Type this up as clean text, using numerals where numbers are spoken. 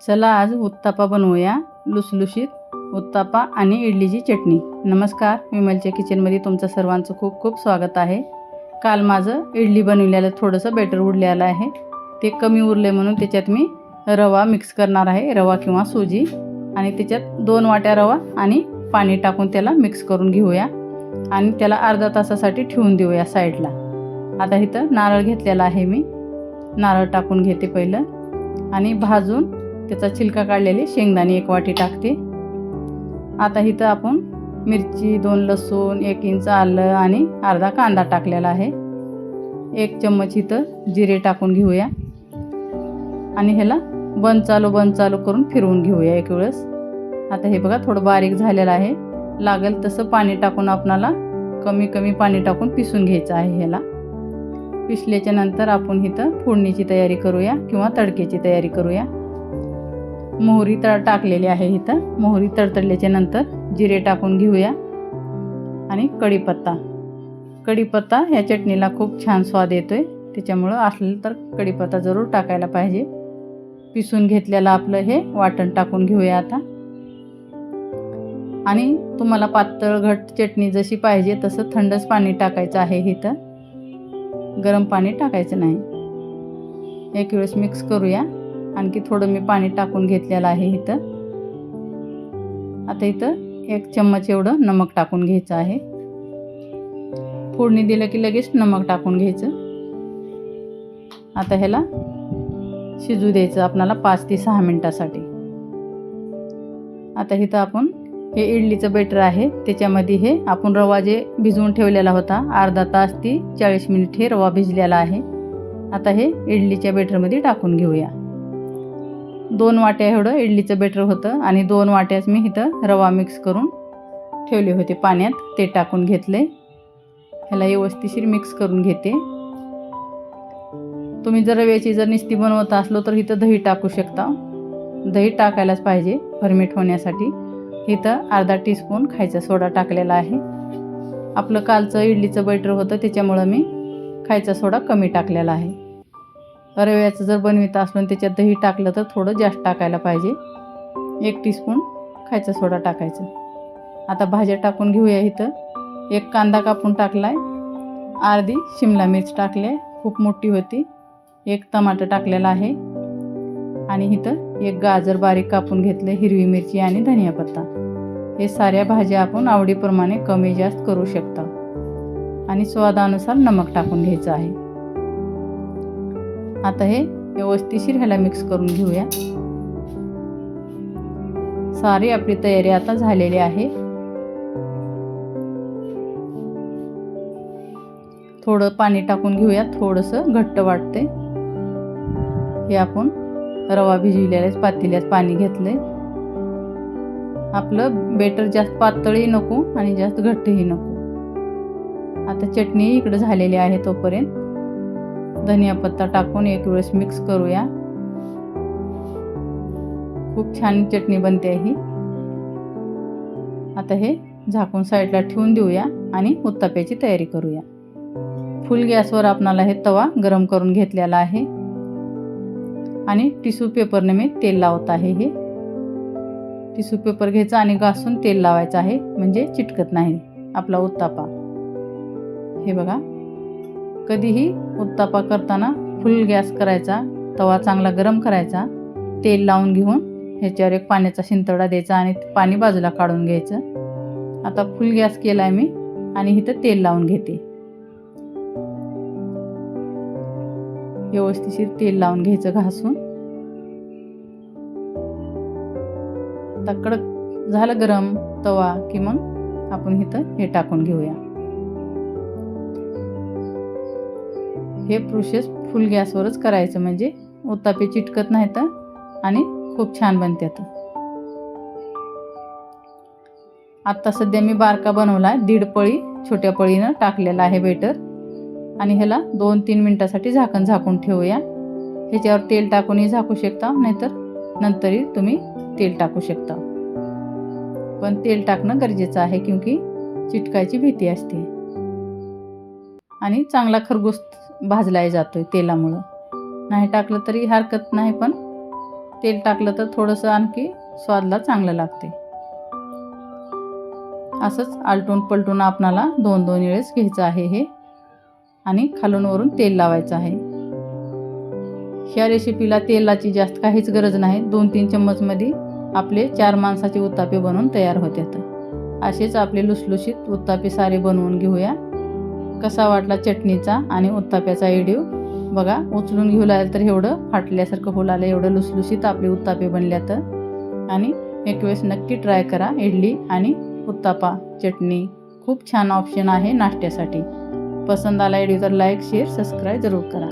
चला आज उत्तापा बनवूया. लुसलुशीत उत्तापा आणि इडलीची चटणी. नमस्कार, विमलच्या किचनमध्ये तुमचं सर्वांचं खूप खूप स्वागत आहे. काल माझं इडली बनवलेलं थोडंसं बेटर उरलेलं आहे. ते कमी उरले म्हणून त्याच्यात मी रवा मिक्स करणार आहे, रवा किंवा सुजी. आणि त्याच्यात 2 वाट्या रवा आणि पाणी टाकून त्याला मिक्स करून घेऊया आणि त्याला अर्धा तासासाठी ठेवून देऊया साईडला. आता इथं नारळ घेतलेला आहे, मी नारळ टाकून घेते पहिलं आणि भाजून त्याचा छिलका काढलेले शेंगदाणे 1 वाटी टाकते. आता इथं आपण मिरची, 2 लसूण, 1 इंच आलं आणि अर्धा कांदा टाकलेला आहे. 1 चम्मच इथं जिरे टाकून घेऊया आणि ह्याला बंद चालू करून फिरवून घेऊया एक वेळेस. आता हे बघा थोडं बारीक झालेलं आहे. लागेल तसं पाणी टाकून आपणाला कमी पाणी टाकून पिसून घ्यायचं आहे. ह्याला पिसल्याच्या नंतर आपण इथं फोडणीची तयारी करूया किंवा तडक्याची तयारी करूया. मोहरी टाकलेली आहे. इथं मोहरी तडतडल्याच्या नंतर जिरे टाकून घेऊया आणि कढीपत्ता ह्या चटणीला खूप छान स्वाद येतोय, त्याच्यामुळं असलं तर कढीपत्ता जरूर टाकायला पाहिजे. पिसून घेतलेलं आपलं हे वाटण टाकून घेऊया आता. आणि तुम्हाला पातळ घट चटणी जशी पाहिजे तसं थंडच पाणी टाकायचं आहे. इथं गरम पाणी टाकायचं नाही. एक वेळेस मिक्स करूया. आणखी थोडं मी पाणी टाकून घेतलेलं आहे इथं. आता इथं 1 चम्मच एवढं नमक टाकून घ्यायचं आहे. फोडणी दिलं की लगेच नमक टाकून घ्यायचं. आता ह्याला शिजू द्यायचं आपल्याला 5 ते 6 मिनिटासाठी. आता इथं आपण हे इडलीचं बेटर आहे, त्याच्यामध्ये हे आपण रवा जे भिजवून ठेवलेला होता अर्धा तास ते 40 मिनिट हे रवा भिजलेला आहे. आता हे इडलीच्या बेटरमध्ये टाकून घेऊया. 2 वाट्या एवढं इडलीचं बेटर होतं आणि 2 वाट्याच मी इथं रवा मिक्स करून ठेवले होते पाण्यात, ते टाकून घेतले. ह्याला व्यवस्थिशीर मिक्स करून घेते. तुम्ही जर रव्याची नुसती बनवत असलो तर इथं दही टाकू शकता. दही टाकायलाच पाहिजे फर्मेट होण्यासाठी. इथं अर्धा टीस्पून खायचा सोडा टाकलेला आहे. आपलं कालचं इडलीचं बेटर होतं त्याच्यामुळं मी खायचा सोडा कमी टाकलेला आहे. रव्याचं जर बनवित असलो त्याच्यात दही टाकलं तर थोडं जास्त टाकायला पाहिजे. 1 टीस्पून खायचा सोडा टाकायचं. आता भाज्या टाकून घेऊया. इथं 1 कांदा कापून टाकलाय, अर्धी शिमला मिर्च टाकले, खूप मोठी होती. 1 टमाटर टाकलेला आहे आणि इथं 1 गाजर बारीक कापून घेतले, हिरवी मिरची आणि धनिया पत्ता. हे साऱ्या भाज्या आपण आवडीप्रमाणे कमी जास्त करू शकता. आणि स्वादानुसार नमक टाकून घ्यायचं आहे. आता हे व्यवस्थिशीर ह्याला मिक्स करून घेऊया. सारी आपली तयारी आता झालेली आहे. थोडं पाणी टाकून घेऊया, थोडंसं घट्ट वाटते. हे आपण रवा भिजविलेल्याच पातेल्यात पाणी घेतलंय. आपलं बेटर जास्त पातळही नको आणि जास्त घट्टही नको. आता चटणी इकडे झालेली आहे. तोपर्यंत धनिया पत्ता टाकून एक वेळेस मिक्स करूया. खूप छान चटणी बनते ही. आता हे झाकून साईडला ठेवून देऊया आणि उत्ताप्याची तयारी करूया. फुल गॅसवर आपणाला हे तवा गरम करून घेतलेला आहे आणि टिश्यू पेपरने मी तेल लावत आहे. हे टिश्यू पेपर घ्यायचा आणि घासून तेल लावायचं आहे, म्हणजे चिटकत नाही आपला उत्तापा. हे बघा, कधीही उत्तापा करताना फुल गॅस करायचा, तवा चांगला गरम करायचा, तेल लावून घेऊन ह्याच्यावर 1 पाण्याचा शिंतोडा द्यायचा आणि पाणी बाजूला काढून घ्यायचं. आता फुल गॅस केला आहे मी आणि इथं तेल लावून घेते. व्यवस्थिशीर तेल लावून घ्यायचं घासून. आता कडक झालं गरम तवा की मग आपण इथं हे टाकून घेऊया. हे प्रोसेस फुल गॅसवरच करायचं, म्हणजे उत्तापे चिटकत नाहीत आणि खूप छान बनतात. आता सध्या मी बारका बनवला, 1.5 पळी छोट्या पळीनं टाकलेला आहे बेटर आणि ह्याला 2-3 मिनिटासाठी झाकून ठेवूया. ह्याच्यावर तेल टाकूनही झाकू शकता, नाहीतर नंतरही तुम्ही तेल टाकू शकता. पण तेल टाकणं गरजेचं आहे, क्योंकि चिटकायची भीती असते आणि चांगला खरगूस भाजला जातोय तेलामुळं. नाही टाकलं तरी हरकत नाही, पण तेल टाकलं तर थोडंसं आणखी स्वादला चांगलं लागते. असंच आलटून पलटून आपणाला 2-2 वेळेस घ्यायचं आहे हे आणि खालून वरून तेल लावायचं आहे. ह्या रेसिपीला तेलाची जास्त काहीच गरज नाही. 2-3 चम्मचमध्ये आपले 4 माणसाचे उत्तापे बनवून तयार होतात. असेच आपले लुसलुशीत उत्तापे सारे बनवून घेऊया. कसा वाटला चटणीचा आणि उत्ताप्याचा व्हिडिओ बघा. उचलून घेऊ लागेल तर एवढं फाटल्यासारखं होऊ लागलं, एवढं लुसलुशीत आपले उत्तापे बनल्यात. आणि एक वेळेस नक्की ट्राय करा. इडली आणि उत्तापा चटणी खूप छान ऑप्शन आहे नाश्त्यासाठी. पसंत आला व्हिडिओ तर लाईक शेअर सबस्क्राईब जरूर करा.